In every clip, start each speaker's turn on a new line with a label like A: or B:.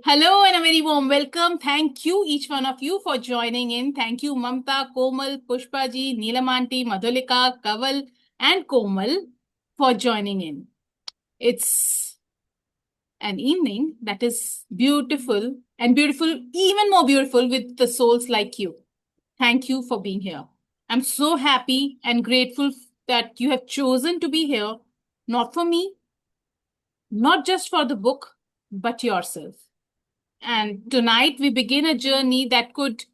A: Hello and a very warm welcome. Thank you, each one of you, for joining in. Thank you, Mamta, Komal, Pushpaji, Neelamanti, Madhulika, Kaval, and Komal for joining in. It's an evening that is beautiful and beautiful, even more beautiful with the souls like you. Thank you for being here. I'm so happy and grateful that you have chosen to be here, not for me, not just for the book, but yourself. And tonight we begin a journey that could,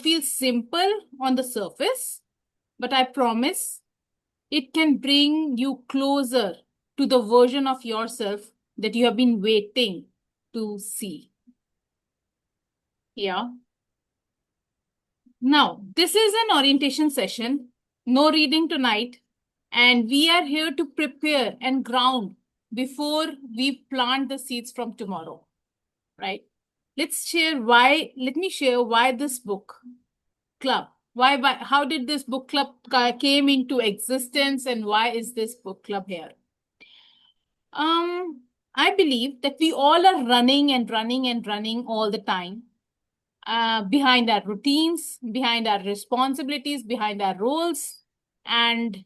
A: feel simple on the surface, but I promise it can bring you closer to the version of yourself that you have been waiting to see. Yeah. Now, this is an orientation session, no reading tonight, and we are here to prepare and ground before we plant the seeds from tomorrow, right? Let me share why this book club, how did this book club came into existence, and why is this book club here? I believe that we all are running and running and running all the time, behind our routines, behind our responsibilities, behind our roles, and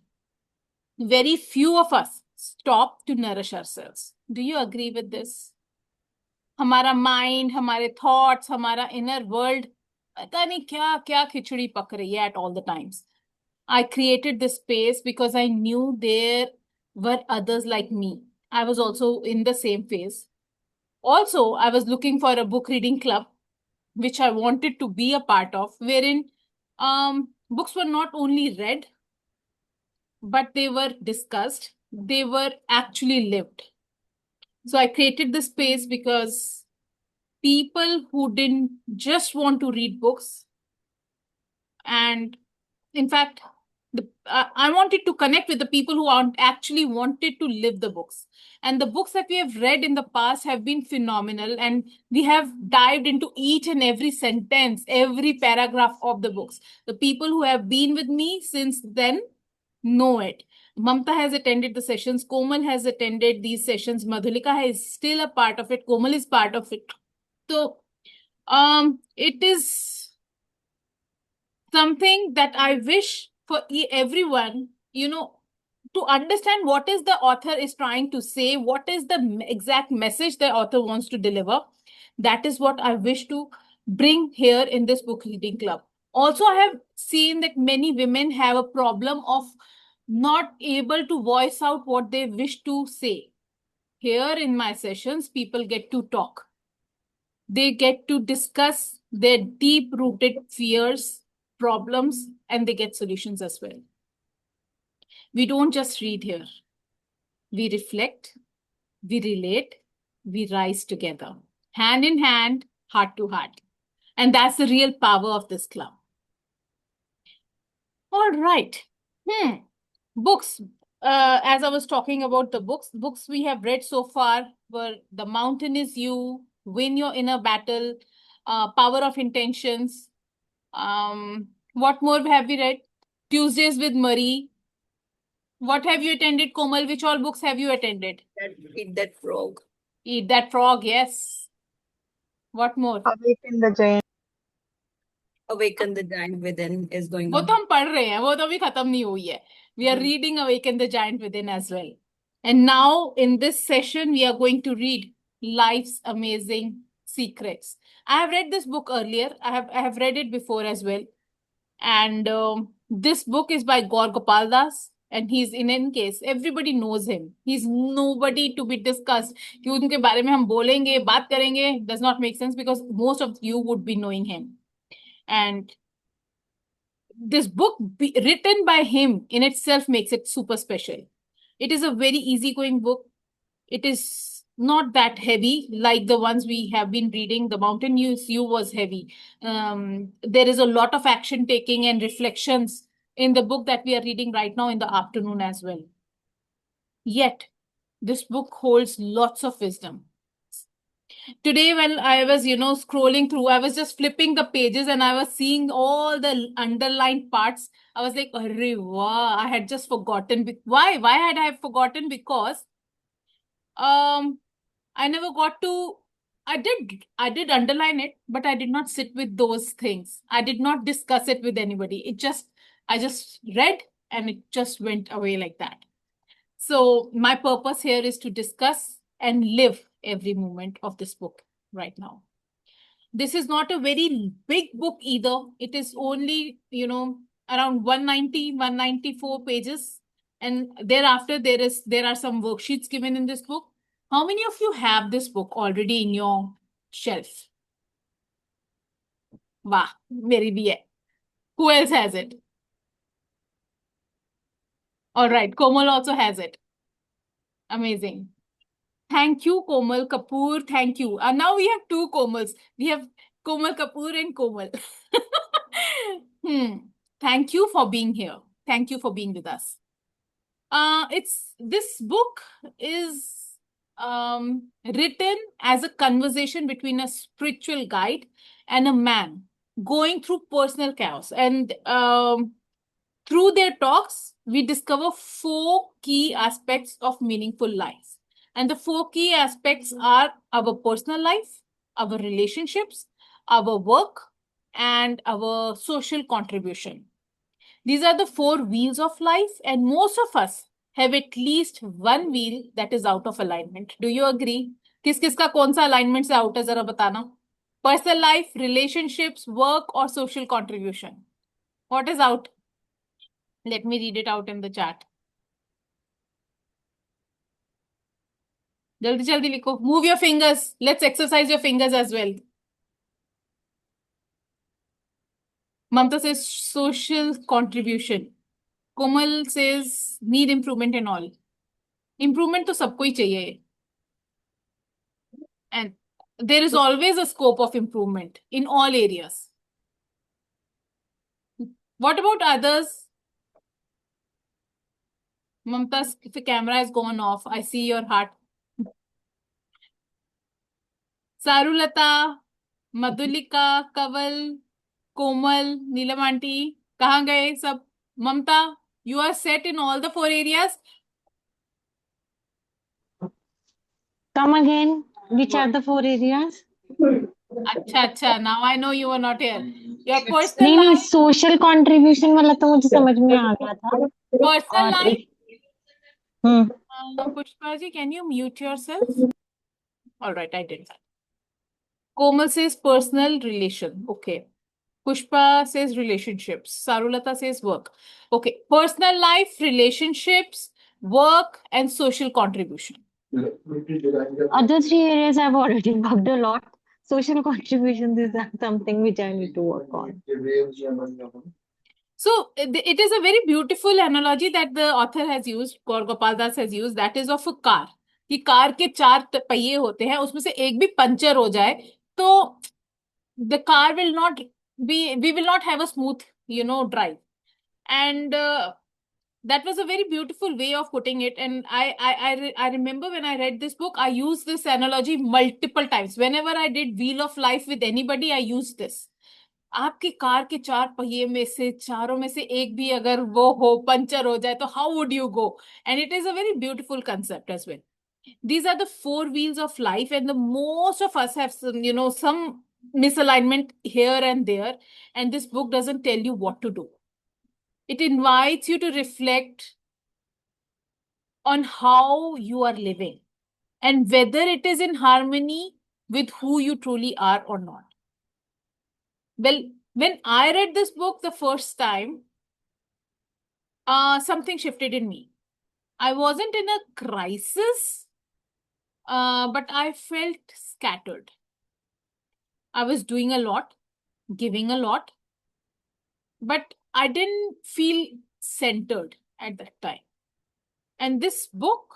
A: very few of us stop to nourish ourselves. Do you agree with this? हमारा mind, हमारे thoughts, हमारा inner world पता नहीं क्या क्या खिचड़ी पक रही है at all the times. I created this space because I knew there were others like me. I was also in the same phase. Also, I was looking for a book reading club, which I wanted to be a part of, wherein books were not only read, but they were discussed, they were actually lived. So I created this space because people who didn't just want to read books, and in fact, I wanted to connect with the people who actually wanted to live the books. And the books that we have read in the past have been phenomenal, and we have dived into each and every sentence, every paragraph of the books. The people who have been with me since then know it. Mamta has attended the sessions, Komal has attended these sessions, Madhulika is still a part of it, Komal is part of it. So it is something that I wish for everyone, to understand what is the author is trying to say, what is the exact message the author wants to deliver. That is what I wish to bring here in this book reading club. Also, I have seen that many women have a problem of not able to voice out what they wish to say. Here in my sessions, people get to talk. They get to discuss their deep rooted fears, problems, and they get solutions as well. We don't just read here. We reflect, we relate, we rise together, hand in hand, heart to heart. And that's the real power of this club. All right. Books. As I was talking about the books we have read so far were The Mountain Is You, Win Your Inner Battle, Power of Intentions. What more have we read? Tuesdays with Marie. What have you attended, Komal? Which all books have you attended?
B: Eat that frog.
A: Eat That Frog, yes. What more?
C: Awaken the Giant.
B: Awaken the Giant Within is going
A: वो तो
B: on.
A: हम पढ़ रहे हैं, वो तो अभी खत्म नहीं हुई है. We are reading Awaken the Giant Within as well. And now in this session, we are going to read Life's Amazing Secrets. I have read this book earlier. I have read it before as well. And this book is by Gaur Gopal Das. And he's in any case, everybody knows him. He's nobody to be discussed. कि उनके बारे में हम बोलेंगे, बात करेंगे, does not make sense because most of you would be knowing him. And this book written by him in itself makes it super special. It is a very easygoing book. It is not that heavy like the ones we have been reading. The Mountain Is You was heavy. There is a lot of action taking and reflections in the book that we are reading right now in the afternoon as well. Yet, this book holds lots of wisdom. Today when I was, scrolling through, I was just flipping the pages and I was seeing all the underlined parts. I was like, Arre, wow, I had just forgotten. Why had I forgotten? Because I never got to I did underline it, but I did not sit with those things. I did not discuss it with anybody. I just read and it just went away like that. So my purpose here is to discuss and live every moment of this book right now. This is not a very big book either. It is only, around 190, 194 pages. And thereafter, there are some worksheets given in this book. How many of you have this book already in your shelf? Wow, very bhi hai. Who else has it? All right, Komal also has it. Amazing. Thank you, Komal Kapoor. Thank you. Now we have two Komals. We have Komal Kapoor and Komal. Thank you for being here. Thank you for being with us. This book is written as a conversation between a spiritual guide and a man going through personal chaos. And through their talks, we discover four key aspects of meaningful life. And the four key aspects are our personal life, our relationships, our work, and our social contribution. These are the four wheels of life, and most of us have at least one wheel that is out of alignment. Do you agree? किस किस का कौन सा alignment से out है जरा बताना. Personal life, relationships, work, or social contribution. What is out? Let me read it out in the chat. जल्दी जल्दी लिखो. Move your fingers. Let's exercise your fingers as well. Mamta says social contribution. Komal says need improvement in all. Improvement तो सबको ही चाहिए. And there is always a scope of improvement in all areas. What about others? Mamta, if the camera has gone off, I see your heart. Sarulata, Madhulika, Kaval, Komal, Neelam aunty, kahan gaye sab? Mamta, you are set in all the four areas?
C: Come again. Which are the four areas?
A: अच्छा. Now I know you were not here. Your personal
C: नहीं
A: life.
C: social contribution वाला तो मुझे समझ में आ गया था.
A: Personal
C: और
A: life.
C: एक
A: Pushpa ji, can you mute yourself? All right, I did that. Komal says personal relation. Okay. Pushpa says relationships. Sarulata says work. Okay. Personal life, relationships, work, and social contribution.
C: other three areas I've already worked a lot. Social contributions is something which I need to work on.
A: So it is a very beautiful analogy that the author has used, Gaur Gopal Das has used, that is of a car. कि car के चार पहिए होते हैं, उसमें से एक भी पंचर हो जाए तो the car will not be, we will not have a smooth, drive. And that was a very beautiful way of putting it. And I remember when I read this book, I used this analogy multiple times. Whenever I did Wheel of Life with anybody, I used this. आपकी car के चार पहिए में से चारों में से एक भी अगर वो हो पंचर हो जाए तो how would you go? And it is a very beautiful concept as well. These are the four wheels of life, and the most of us have some misalignment here and there, and this book doesn't tell you what to do. It invites you to reflect on how you are living and whether it is in harmony with who you truly are or not. Well, when I read this book the first time, something shifted in me. I wasn't in a crisis, but I felt scattered. I was doing a lot, giving a lot, but I didn't feel centered at that time. And this book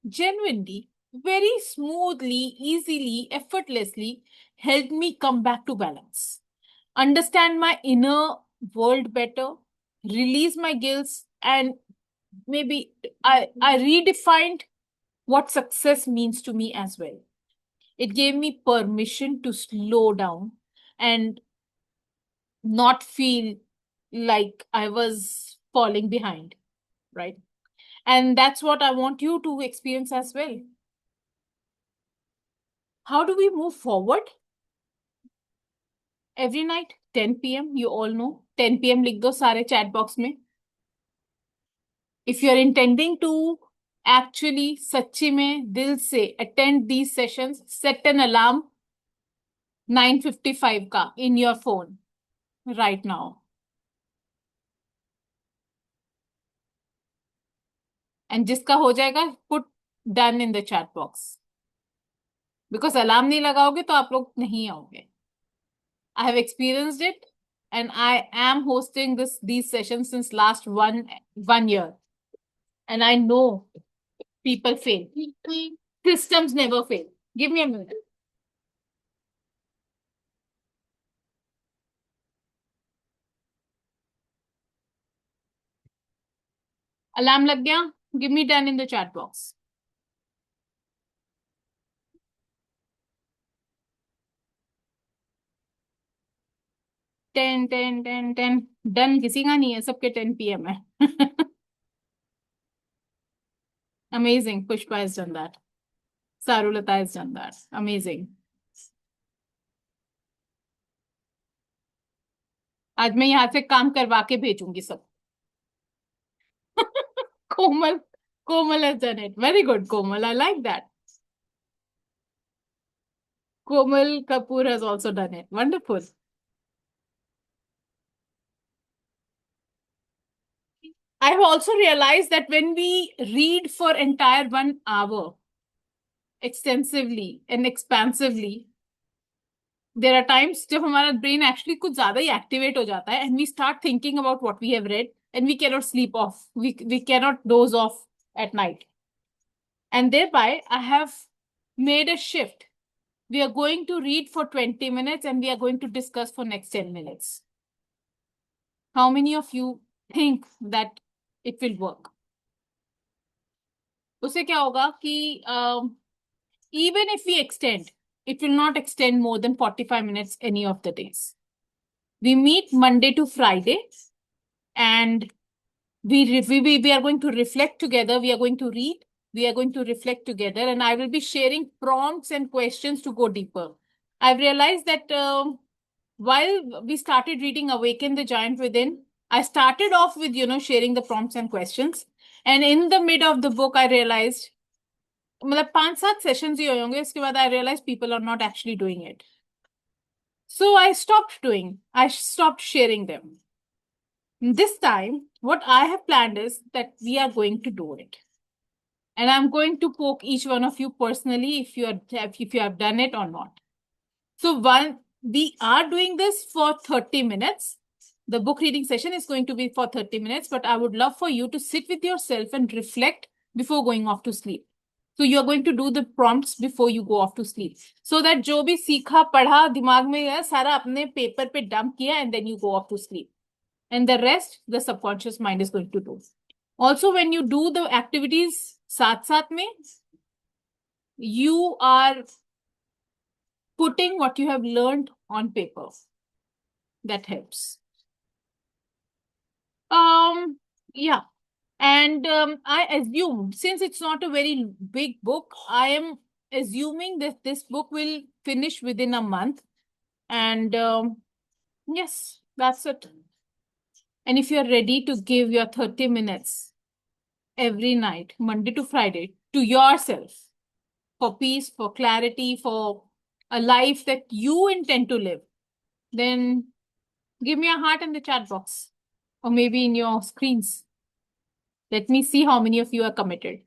A: genuinely, very smoothly, easily, effortlessly helped me come back to balance, understand my inner world better, release my guilt, and maybe I redefined what success means to me as well. It gave me permission to slow down and not feel like I was falling behind, right? And that's what I want you to experience as well. How do we move forward? Every night, 10 p.m. You all know. 10 p.m. लिख दो सारे chat box में. If you're intending to actually सच्ची में दिल से attend these sessions, set an alarm 9:55 का in your phone right now. And जिसका हो जाएगा, put done in the chat box. Because alarm नहीं लगाओगे तो आप लोग नहीं आओगे. I have experienced it, and I am hosting these sessions since last one year. And I know people fail. Systems never fail. Give me a minute. Alarm lag gaya? Give me 10 in the chat box. Ten. Done किसी का नहीं है, सबके 10 PM है. Amazing. Pushpa has done that. Sarulata has done that. Amazing. आज मैं यहाँ से काम करवा के भेजूंगी सब. Komal has done it. Very good, Komal. I like that. Komal Kapoor has also done it. Wonderful. I have also realized that when we read for entire 1 hour extensively and expansively, there are times जब हमारा brain actually कुछ ज़्यादा ही activate हो जाता है and we start thinking about what we have read and we cannot sleep off. We cannot doze off at night. And thereby, I have made a shift. We are going to read for 20 minutes and we are going to discuss for next 10 minutes. How many of you think that it will work? उससे क्या होगा कि even if we extend, it will not extend more than 45 minutes any of the days. We meet Monday to Friday and we are going to reflect together. We are going to read. We are going to reflect together and I will be sharing prompts and questions to go deeper. I've realized that while we started reading Awaken the Giant Within, I started off with, sharing the prompts and questions. And in the mid of the book, I realized, मतलब 5-7 sessions ही होंगे, इसके बाद I realized people are not actually doing it. So I stopped sharing them. This time, what I have planned is that we are going to do it. And I'm going to poke each one of you personally if you have done it or not. So we are doing this for 30 minutes. The book reading session is going to be for 30 minutes, but I would love for you to sit with yourself and reflect before going off to sleep. So you are going to do the prompts before you go off to sleep. So that जो भी सीखा पढ़ा दिमाग में है सारा अपने paper पे डंप किया and then you go off to sleep. And the rest, the subconscious mind is going to do. Also, when you do the activities साथ में, you are putting what you have learned on paper. That helps. Yeah. And I assume, since it's not a very big book, I am assuming that this book will finish within a month. And yes, that's it. And if you're ready to give your 30 minutes every night, Monday to Friday, to yourself, for peace, for clarity, for a life that you intend to live, then give me a heart in the chat box or maybe in your screens. Let me see how many of you are committed.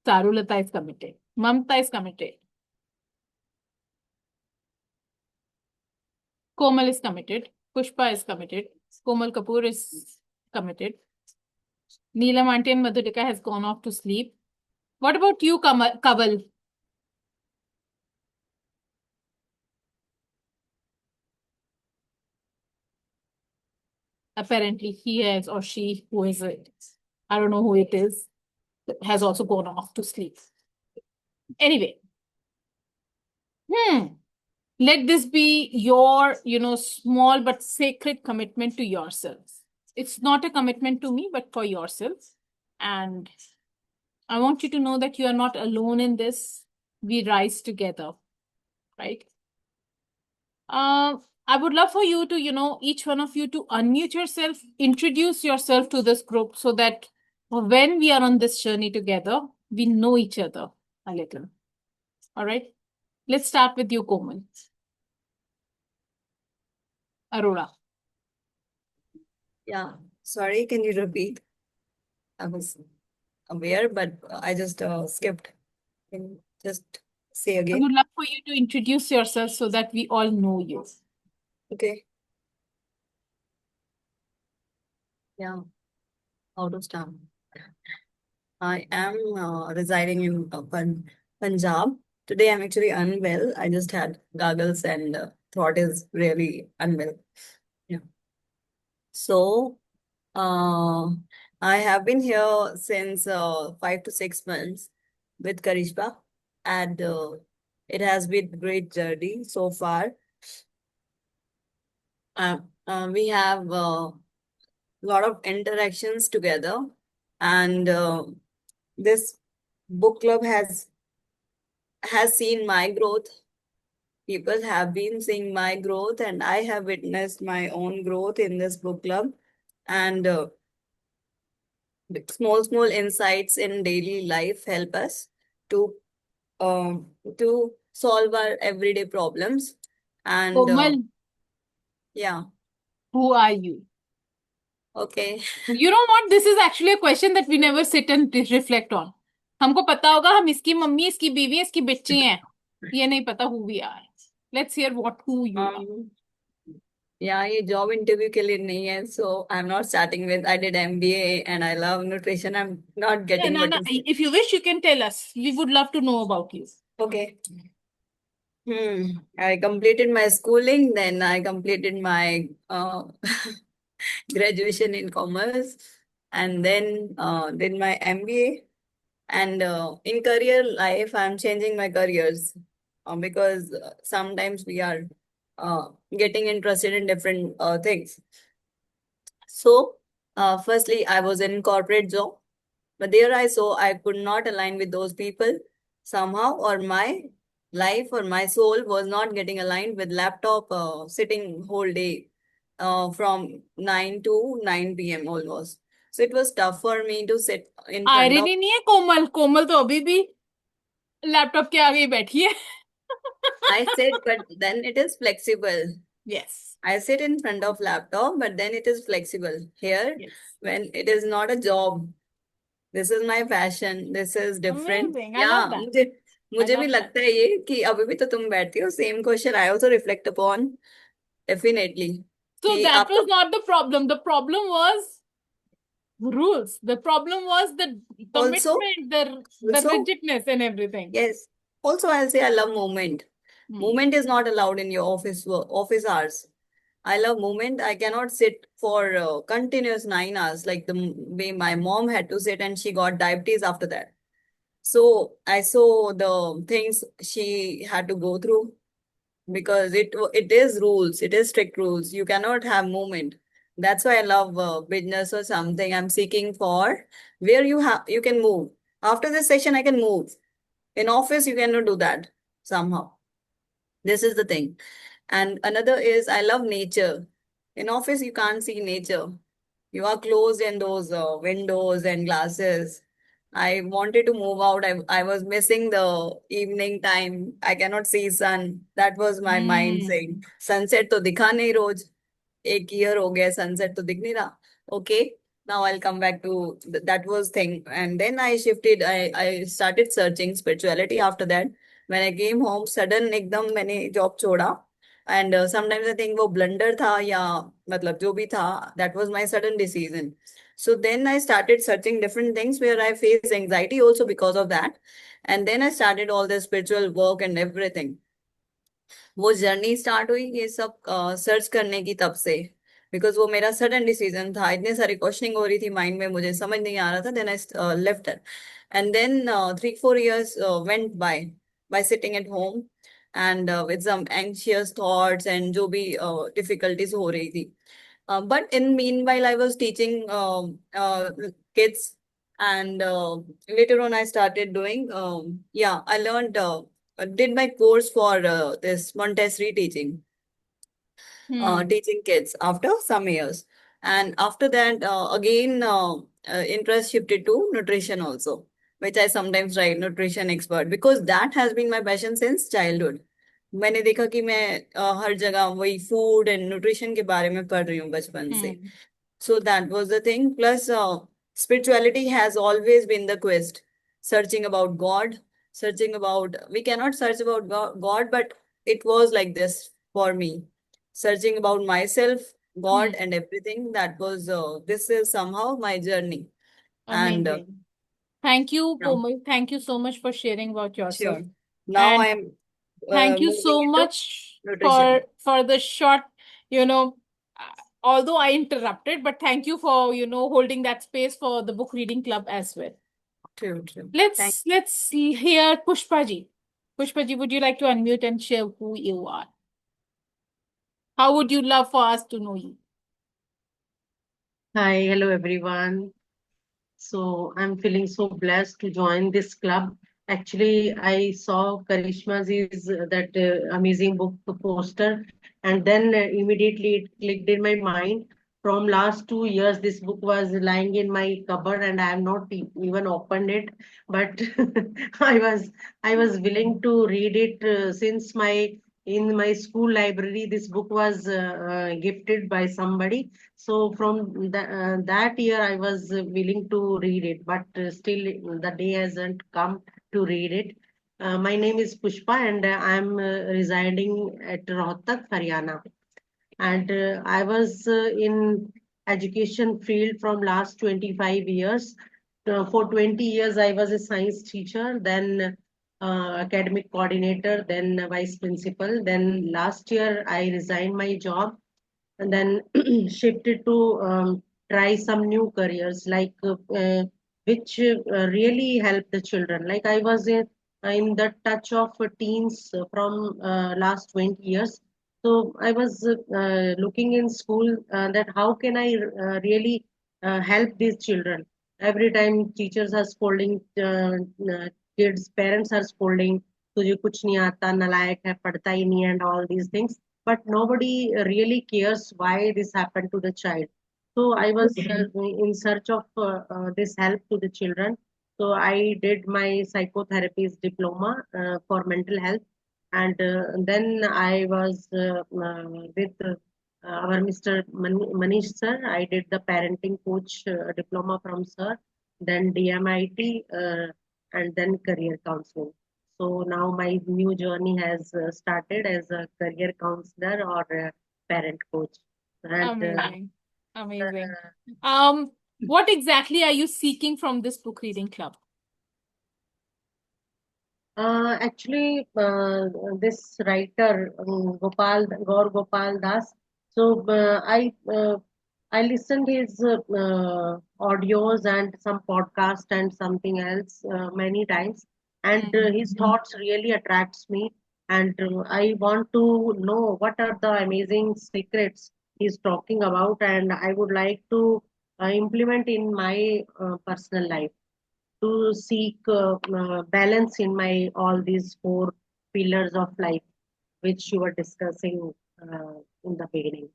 A: Sarulata is committed. Mamta is committed. Komal is committed. Pushpa is committed. Komal Kapoor is committed. Neelam Aunty and Madhurika has gone off to sleep. What about you, Kaval? Apparently he has, or she, who is it? I don't know who it is, has also gone off to sleep. Anyway. Let this be your, small but sacred commitment to yourself. It's not a commitment to me, but for yourself. And I want you to know that you are not alone in this. We rise together, right? I would love for you to, each one of you to unmute yourself, introduce yourself to this group so that when we are on this journey together, we know each other a little. All right. Let's start with you, Komal. Aurora.
B: Yeah, sorry, can you repeat? I was aware, but I just skipped. Can you just say
A: I
B: again?
A: would love for you to introduce yourself so that we all know you.
B: Okay. Yeah, how to start? I am residing in Punjab. Today I'm actually unwell. I just had goggles and throat is really unwell. Yeah. So, uh, I have been here since 5 to 6 months with Karishma, and it has been great journey so far. We have a lot of interactions together, and this book club has seen my growth. People have been seeing my growth, and I have witnessed my own growth in this book club. And small insights in daily life help us to um to solve our everyday problems. And
A: Komal,
B: yeah,
A: who are you?
B: okay.
A: You know what? This is actually a question that we never sit and reflect on. हमको पता होगा हम इसकी mummy, इसकी बीवी, इसकी बच्ची हैं. ये नहीं पता who we are. Let's hear who you are.
B: Yeah, ये जॉब इंटरव्यू के लिए नहीं है, so I'm not starting with I did MBA and I love nutrition. I'm not
A: Yeah,
B: getting what
A: Nana,
B: to say.
A: if you wish, you can tell us. We would love to know about you.
B: Okay. I completed my schooling, then I completed my graduation in commerce, and then did my MBA. And in career life, I'm changing my careers because sometimes we are getting interested in different things. So, firstly, I was in corporate job, but there I saw I could not align with those people somehow, or my life or my soul was not getting aligned with laptop sitting whole day from 9 to 9 p.m. almost. So it was tough for me to sit in front of.
A: Irony नहीं है कोमल. कोमल तो अभी भी laptop के आगे ही बैठी है.
B: I said, but then it is flexible.
A: Yes.
B: I sit in front of laptop, but then it is flexible. Here,
A: Yes.
B: when it is not a job, this is my passion. This is different.
A: Amazing. I
B: Yeah,
A: love that.
B: मुझे भी
A: love that.
B: लगता है ये कि अभी भी तो तुम बैठती हो. Same question I also reflect upon definitely.
A: So
B: कि
A: that was
B: आपको
A: not the problem. The problem was rules. The problem was the
B: also
A: commitment, the
B: also
A: rigidness and everything.
B: yes. Also, I'll say I love movement.
A: Hmm.
B: Movement is not allowed in your office work, office hours. I love movement. I cannot sit for continuous 9 hours like the way my mom had to sit, and she got diabetes after that. So I saw the things she had to go through because it is rules. It is strict rules. You cannot have movement. That's why I love business or something. I'm seeking for where you can move. After this session, I can move. In office, you cannot do that somehow. This is the thing. And another is I love nature. In office, you can't see nature. You are closed in those windows and glasses. I wanted to move out. I was missing the evening time. I cannot see sun. That was my mind
A: Hmm.
B: saying, sunset to dikha nahi roj. एक year हो गया sunset तो दिख नहीं रहा. Okay, now I'll come back to that was thing. And then I shifted. I started searching spirituality after that. When I came home, sudden एकदम मैंने job छोड़ा. And sometimes I think वो blunder था या मतलब जो भी था, that was my sudden decision. So then I started searching different things where I face anxiety also because of that. And then I started all the spiritual work and everything. वो journey start हुई ये सब search करने की तब से, because वो मेरा सडन डिसीजन था. इतने सारी क्वेश्चनिंग हो रही थी माइंड में, मुझे समझ नहीं आ रहा था. Then I left it. And then 3-4 years went by sitting at home and with some anxious thoughts and जो भी डिफिकल्टीज हो रही थी. But in meanwhile, I was teaching kids And later on, I started doing, I learned, did my course for this Montessori teaching,
A: Hmm.
B: teaching kids after some years. And after that, again, interest shifted to nutrition also, which I sometimes write nutrition expert because that has been my passion since childhood. मैंने देखा कि मैं हर जगह वही food and nutrition के बारे में पढ़ रही हूँ बचपन से.
A: Hmm.
B: So that was the thing. Plus, spirituality has always been the quest, searching about God, searching about, we cannot search about God, but it was like this for me, searching about myself, God,
A: Hmm.
B: and everything. That was, this is somehow my journey. And
A: Amazing. Thank you,
B: now,
A: Komal. Thank you so much for sharing about yourself.
B: sure. Now
A: And
B: I'm
A: thank you
B: moving
A: so
B: into
A: much
B: nutrition.
A: for the short, you know, although I interrupted, but thank you for, holding that space for the book reading club as well.
B: True, true. Thank
A: Let's hear Pushpaji. Pushpaji, would you like to unmute and share who you are? How would you love for us to know you?
D: Hi, hello everyone. So I'm feeling so blessed to join this club. Actually, I saw Karishma's is that amazing book poster, and then immediately it clicked in my mind. From last 2 years, this book was lying in my cupboard, and I have not even opened it. But I was willing to read it since my in my school library. This book was gifted by somebody, so from that year, I was willing to read it, but still the day hasn't come to read it. My name is Pushpa, and I'm residing at Rohtak, Haryana. And I was in education field from last 25 years. For 20 years, I was a science teacher, then academic coordinator, then vice principal. Then last year, I resigned my job and then shifted to try some new careers which really help the children. Like I was in the touch of teens from last 20 years. So I was looking in school that how can I really help these children. Every time teachers are scolding kids, parents are scolding, तुझे कुछ नहीं आता, नालायक है, पढ़ता ही नहीं है, and all these things, but nobody really cares why this happened to the child. So I was in search of this help to the children. So I did my psychotherapy's diploma for mental health, and then I was with our Mr. Manish sir. I did the parenting coach diploma from sir, then DMIT, and then career counseling. So now my new journey has started as a career counselor or a parent coach. And
A: Amazing. Amazing. What exactly are you seeking from this book reading club?
D: actually, this writer Gaur Gopal Das. So I listened his audios and some podcast and something else many times, and his thoughts really attracts me. And I want to know what are the amazing secrets he's talking about, and I would like to implement in my personal life to seek balance in my all these four pillars of life, which you were discussing in the beginning.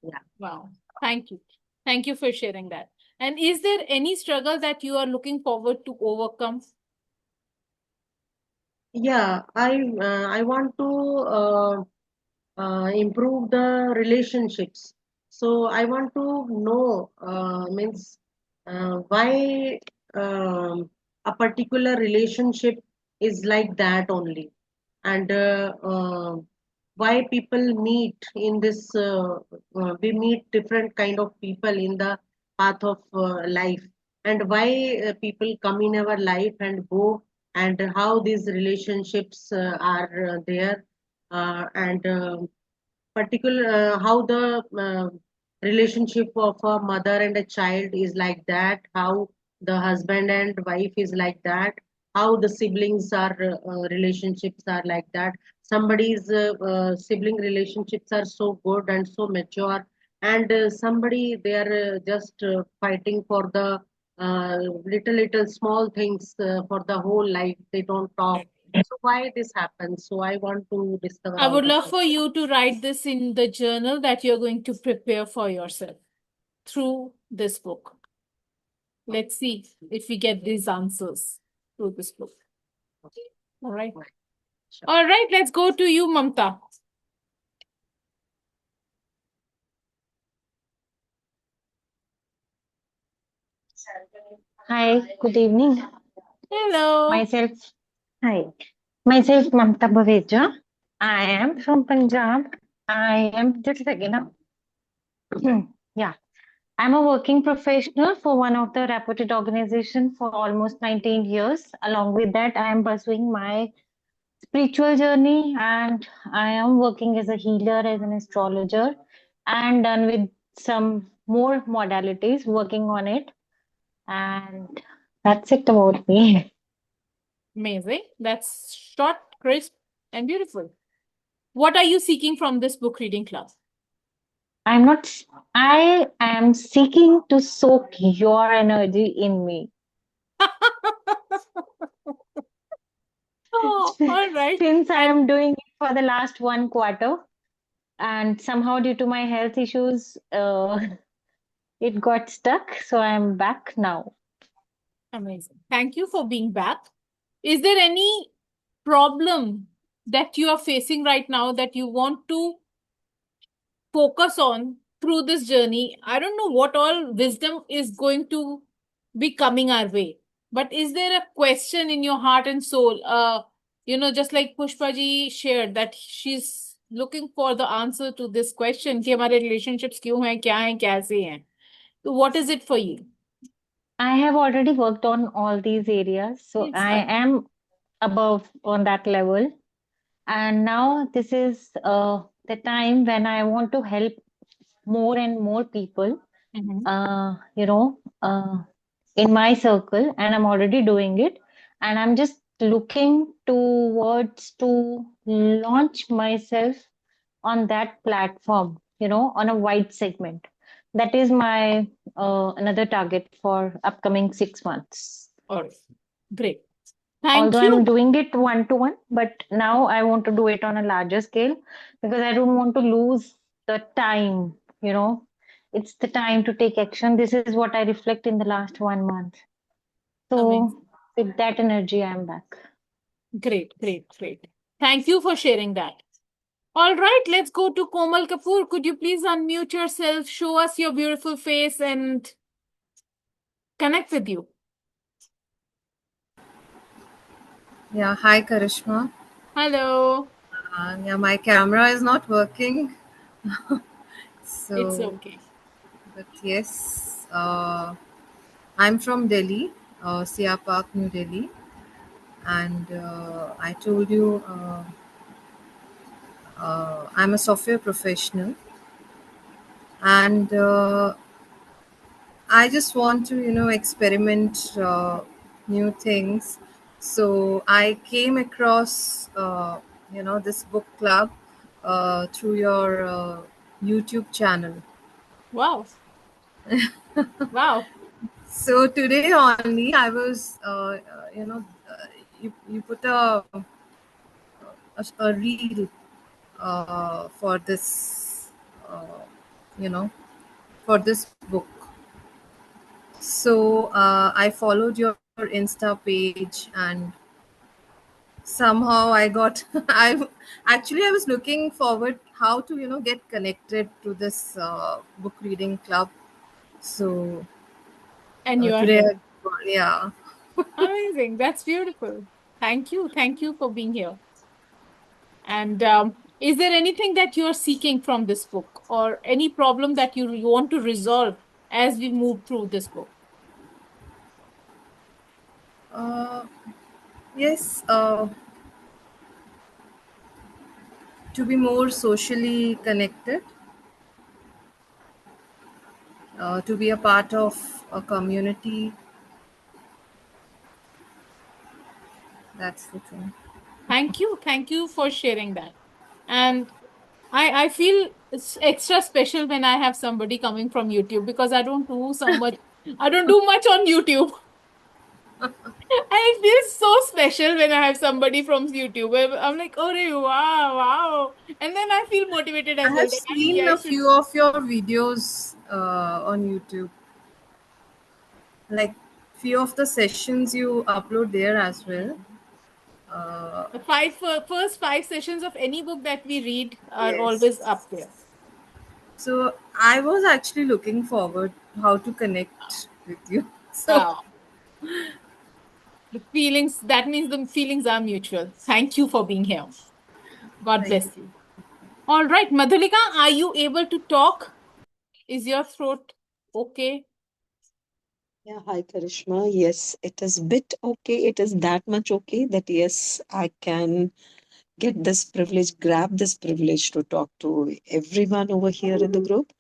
D: Yeah.
A: Wow. Thank you. Thank you for sharing that. And is there any struggle that you are looking forward to overcome?
D: Yeah, I want to improve the relationships. So I want to know means why a particular relationship is like that only, and why people meet in this. We meet different kind of people in the path of life, and why people come in our life and go, and how these relationships are there, and particular how the relationship of a mother and a child is like that, how the husband and wife is like that, how the siblings are relationships are like that. Somebody's sibling relationships are so good and so mature, and somebody they are just fighting for the little small things for the whole life. They don't talk. So why this happens? So I want to discover
A: I
D: all
A: would
D: this.
A: love for you to write this in the journal that you're going to prepare for yourself through this book. Let's see if we get these answers through this book. All right.
D: Sure.
A: All right, let's go to you, Mamta.
C: Hi, good evening.
A: Hello.
C: Myself, hi. Myself, Mamta Baveja. I am from Punjab. I am just a second now. Yeah. I'm a working professional for one of the reputed organization for almost 19 years. Along with that, I am pursuing my spiritual journey and I am working as a healer, as an astrologer, and done with some more modalities, working on it. And that's it about me.
A: Amazing. That's short, crisp, and beautiful. What are you seeking from this book reading club?
C: I am seeking to soak your energy in me.
A: Oh, all right.
C: Since I
A: And
C: am doing it for the last 1 quarter, and somehow due to my health issues, it got stuck. So I'm back now.
A: amazing. Thank you for being back. Is there any problem that you are facing right now that you want to focus on through this journey? I don't know what all wisdom is going to be coming our way, but is there a question in your heart and soul? Just like Pushpa ji shared that she's looking for the answer to this question कि हमारे relationships क्यों हैं, क्या हैं, कैसे हैं. So what is it for you?
C: I have already worked on all these areas, so
A: Yes,
C: I am above on that level. And now this is the time when I want to help more and more people,
A: Mhm.
C: in my circle, and I'm already doing it. And I'm just looking towards to launch myself on that platform, on a wide segment. That is my another target for upcoming 6 months.
A: All right. Great. Thank
C: Although
A: you.
C: I'm doing it one to one, but now I want to do it on a larger scale because I don't want to lose the time, It's the time to take action. This is what I reflect in the last 1 month.
A: Amazing.
C: So with that energy, I'm back.
A: Great, great, great. Thank you for sharing that. All right, let's go to Komal Kapoor. Could you please unmute yourself, show us your beautiful face, and connect with you?
E: Yeah, hi Karishma.
A: Hello.
E: Yeah, my camera is not working.
A: It's
E: So,
A: okay.
E: but yes, I'm from Delhi, Sia Park, New Delhi, and I told you I'm a software professional, and I just want to, experiment new things. So I came across, this book club through your YouTube channel.
A: Wow. Wow.
E: So today only I was, you put a reel for this, you know, for this book. So I followed your Insta page and somehow I got I was looking forward how to get connected to this book reading club. So
A: And you are
E: today,
A: here.
E: yeah.
A: Amazing. That's beautiful. Thank you. Thank you for being here. And is there anything that you're seeking from this book or any problem that you want to resolve as we move through this book?
E: Uh, yes, to be more socially connected, to be a part of a community. That's the thing.
A: Thank you. Thank you for sharing that. And I feel it's extra special when I have somebody coming from YouTube because I don't do so much I don't do much on YouTube. And it feels so special when I have somebody from YouTube. I'm like, oh, wow, wow. And then I feel motivated as
E: I
A: well.
E: have
A: That
E: seen
A: I
E: a
A: should.
E: few of your videos on YouTube. Like few of the sessions you upload there as well.
A: The first 5 sessions of any book that we read are
E: Yes.
A: always up there.
E: So I was actually looking forward how to connect with you. So
A: Wow. The feelings, that means the feelings are mutual. Thank you for being here. God
E: thank
A: bless
E: you.
A: you. All right, Madhulika, are you able to talk? Is your throat okay?
F: Yeah, hi Karishma. Yes, it is bit okay. It is that much okay that yes, I can get this privilege, grab this privilege to talk to everyone over here in the group.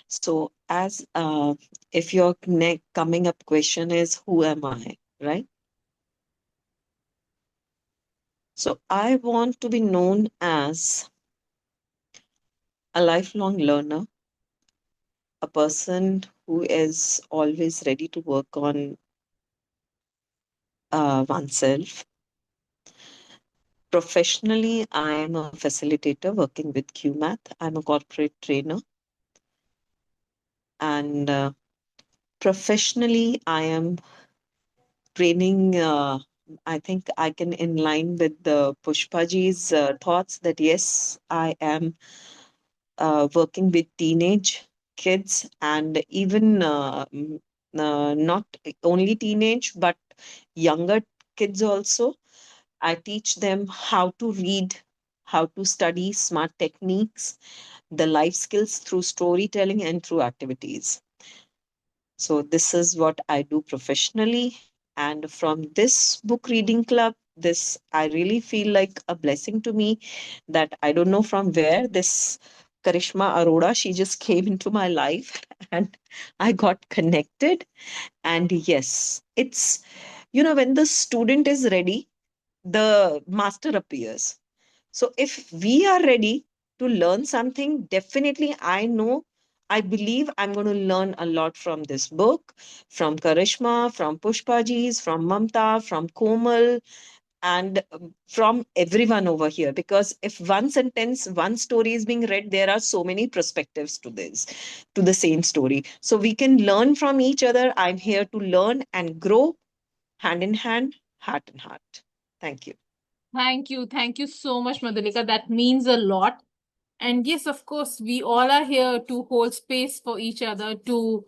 F: So, as if your coming up question is, who am I, right? So, I want to be known as a lifelong learner, a person who is always ready to work on oneself. Professionally, I am a facilitator working with QMath. I'm a corporate trainer. And professionally, I am training. I think I can in line with the Pushpaji's thoughts that yes, I am working with teenage kids and even not only teenage, but younger kids also. I teach them how to read, how to study smart techniques, the life skills through storytelling and through activities. So, this is what I do professionally. And from this book reading club, this I really feel like a blessing to me that I don't know from where this Karishma Arora, she just came into my life and I got connected. And yes, it's, when the student is ready, the master appears. So if we are ready to learn something, definitely I believe I'm going to learn a lot from this book, from Karishma, from Pushpaji's, from Mamta, from Komal, and from everyone over here. Because if one sentence, one story is being read, there are so many perspectives to the same story. So we can learn from each other. I'm here to learn and grow hand in hand, heart in heart. Thank you.
A: Thank you. Thank you so much, Madhulika. That means a lot. And yes, of course, we all are here to hold space for each other, to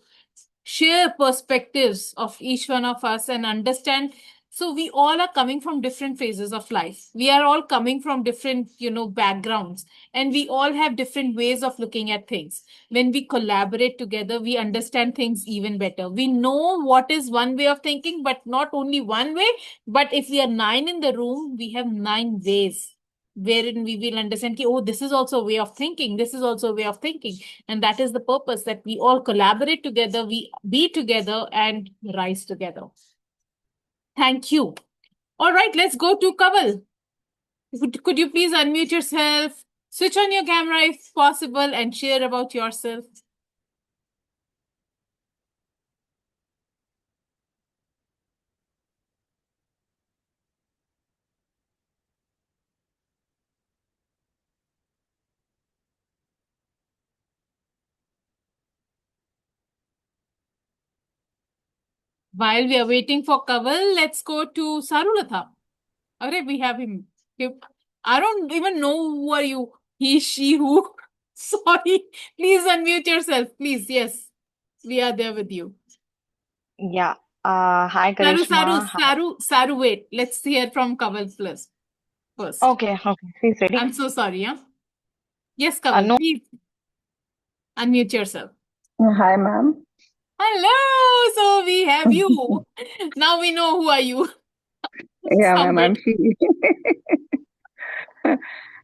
A: share perspectives of each one of us and understand. So we all are coming from different phases of life. We are all coming from different, backgrounds, and we all have different ways of looking at things. When we collaborate together, we understand things even better. We know what is one way of thinking, but not only one way, but if we are 9 in the room, we have 9 ways wherein we will understand, oh, this is also a way of thinking. This is also a way of thinking. And that is the purpose, that we all collaborate together, we be together and rise together. Thank you. All right, let's go to Kaval. Could you please unmute yourself, switch on your camera if possible, and share about yourself? While we are waiting for Kaval, let's go to Sarulata. Okay, we have him. I don't even know who are you. He, she, who. Sorry. Please unmute yourself. Please. Yes. We are there with you.
G: Yeah. Hi,
A: Saru,
G: Karishma. Hi.
A: Saru, wait. Let's hear from Kaval first.
G: Okay, she's ready.
A: I'm so sorry, yeah. Yes, Kaval,
G: No,
A: please unmute yourself.
H: Hi, ma'am.
A: Hello. So we have you. Now we know who are you.
H: Yeah, ma'am. I'm
A: Somewhat.
H: she.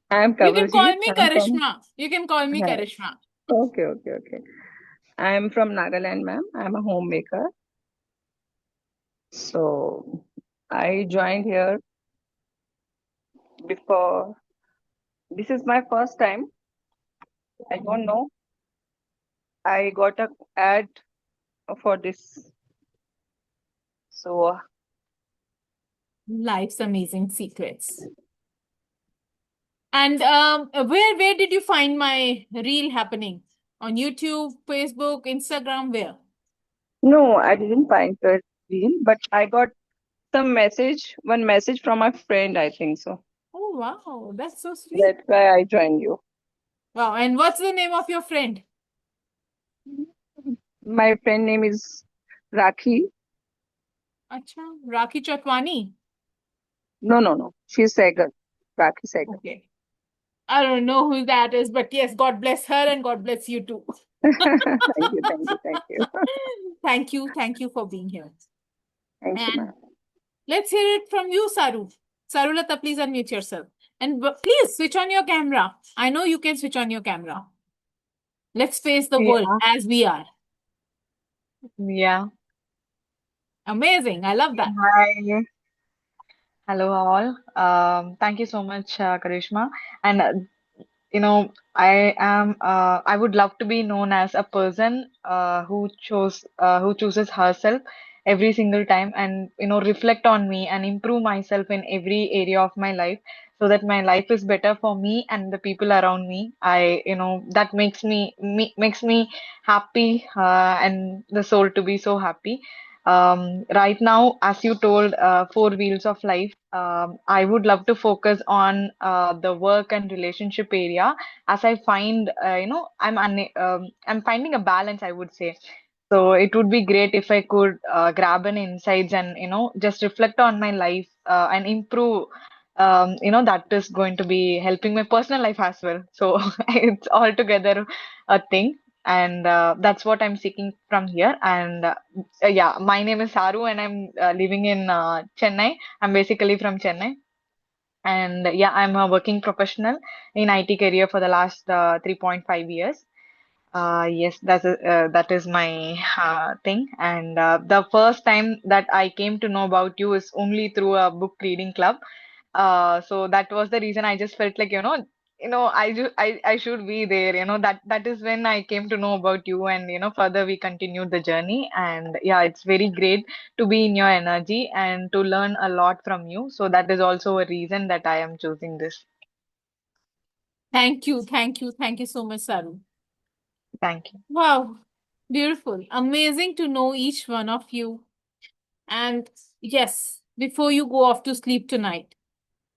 H: I'm
A: You can call
H: Kavaljeet.
A: me
H: I'm from.
A: Karishma. You can call me
H: Hi.
A: Karishma.
H: Okay. I'm from Nagaland, ma'am. I'm a homemaker. So I joined here before. This is my first time. I don't know. I got a ad for this. So
A: Life's Amazing Secrets. And where did you find my reel happening? On YouTube, Facebook, Instagram, where?
H: no, I didn't find the reel, but I got one message from my friend, I think so.
A: Oh, wow, that's so sweet.
H: That's why I joined you.
A: Wow, and what's the name of your friend?
H: My friend name is Rakhi.
A: Acha, Rakhi Chatwani.
H: No. She's Segar. Rakhi Segar.
A: Okay. I don't know who that is, but yes, God bless her and God bless you too.
H: Thank you.
A: Thank you for being here.
H: Thank you,
A: And
H: ma'am.
A: let's hear it from you, Saru. Sarulata, please unmute yourself. And please switch on your camera. I know you can switch on your camera. Let's face the world as we are.
G: Yeah.
A: Amazing. I love that.
G: Hi. Hello, all. Thank you so much, Karishma. And I would love to be known as a person who chooses herself every single time, and reflect on me and improve myself in every area of my life, so that my life is better for me and the people around me. That makes me happy, and the soul to be so happy. Right now, as you told, four wheels of life, I would love to focus on the work and relationship area, as I find, I'm finding a balance, I would say. So it would be great if I could grab an insights and, just reflect on my life and improve. That is going to be helping my personal life as well. So it's altogether a thing. And that's what I'm seeking from here. And yeah, my name is Saru, and I'm living in Chennai. I'm basically from Chennai. And yeah, I'm a working professional in IT career for the last 3.5 years. Yes, that is my thing. And the first time that I came to know about you is only through a book reading club. So that was the reason I just felt like, I should be there. That is when I came to know about you, and further we continued the journey. And yeah, it's very great to be in your energy and to learn a lot from you. So that is also a reason that I am choosing this.
A: Thank you. Thank you so much, Saru.
G: Thank you.
A: Wow. Beautiful. Amazing to know each one of you. And yes, before you go off to sleep tonight,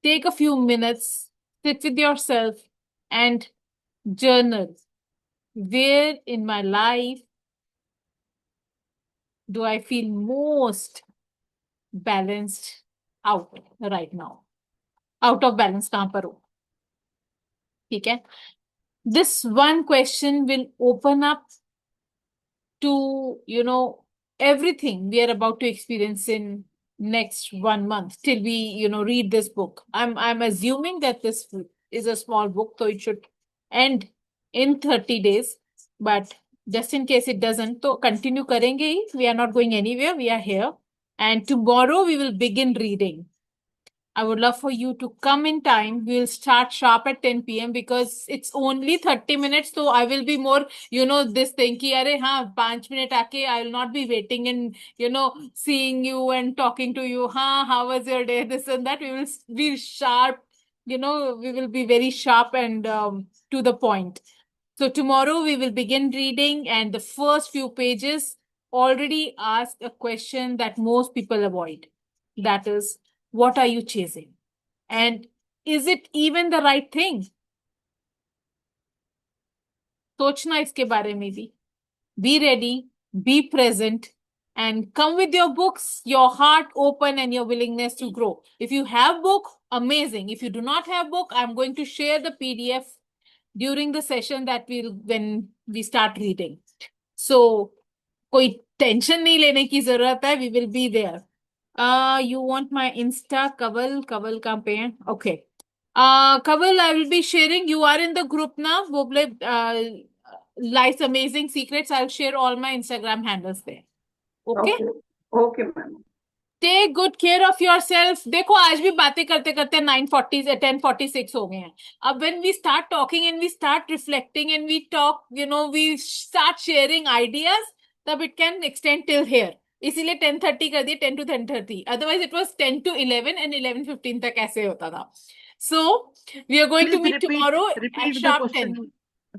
A: take a few minutes, sit with yourself and journal. Where in my life do I feel most balanced out right now? Out of balance कहाँ पर हो? ठीक है? This one question will open up to, everything we are about to experience in next 1 month till we, read this book. I'm assuming that this is a small book, so it should end in 30 days. But just in case it doesn't, so continue karenge hi. We are not going anywhere. We are here. And tomorrow we will begin reading. I would love for you to come in time. We'll start sharp at 10 p.m. because it's only 30 minutes. So I will be more, this thing ki, Are, haan, 5 minutes aake, I will not be waiting and, seeing you and talking to you. How was your day? This and that. We will be sharp. We will be very sharp and to the point. So tomorrow we will begin reading, and the first few pages already ask a question that most people avoid. That is, what are you chasing? And is it even the right thing? सोचना इसके बारे में भी. Be ready, be present, and come with your books, your heart open, and your willingness to grow. If you have book, amazing. If you do not have book, I'm going to share the PDF during the session when we start reading. So, कोई tension नहीं लेने की जरूरत है. We will be there. You want my Insta? Kaval कहाँ पे है? Okay. Kaval, I will be sharing. You are in the group now. Life's Amazing Secrets. I'll share all my Instagram handles there. Okay?
H: Okay, ma'am.
A: Take good care of yourself. देखो आज भी बातें करते करते 9:40 10:46 हो गए हैं. अब when we start talking and we start reflecting and we talk, we start sharing ideas, तब it can extend till here. इसीलिए 10:30 कर दिए, 10 to 10:30. Otherwise it was 10 to 11 and 11:15 तक ऐसे होता था. So we are going to
D: Please
A: meet tomorrow at
D: repeat the
A: sharp 10.
D: question.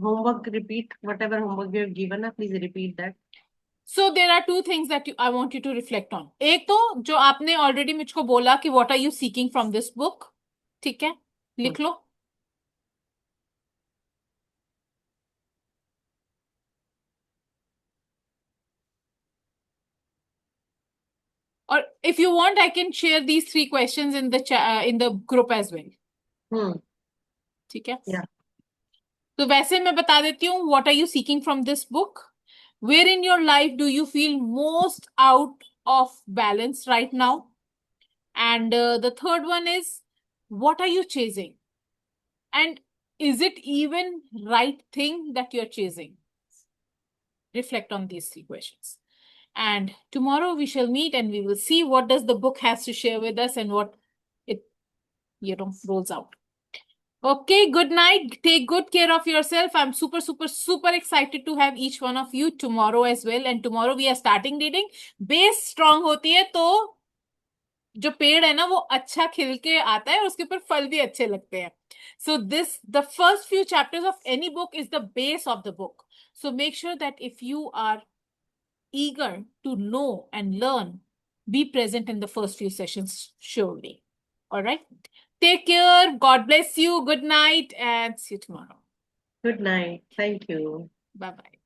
D: Homework, repeat whatever homework you have given. Please repeat that.
A: So there are two things that I want you to reflect on. एक तो जो आपने already मुझको बोला कि what are you seeking from this book? ठीक है, लिख लो. Or if you want, I can share these 3 questions in the group as well. ठीक है.
D: Yeah.
A: तो वैसे मैं बता देती हूँ. What are you seeking from this book? Where in your life do you feel most out of balance right now? And the third one is, what are you chasing? And is it even right thing that you're chasing? Reflect on these 3 questions. And tomorrow we shall meet and we will see what does the book has to share with us and what it, rolls out. Okay, good night. Take good care of yourself. I'm super, super, super excited to have each one of you tomorrow as well. And tomorrow we are starting reading. Base strong होती है तो जो पेड़ है ना वो अच्छा खिल के आता है और उसके ऊपर फल भी अच्छे लगते हैं. So the first few chapters of any book is the base of the book. So make sure that if you are eager to know and learn, be present in the first few sessions surely. All right. Take care. God bless you. Good night and see you tomorrow.
D: Good night. Thank you.
A: Bye-bye.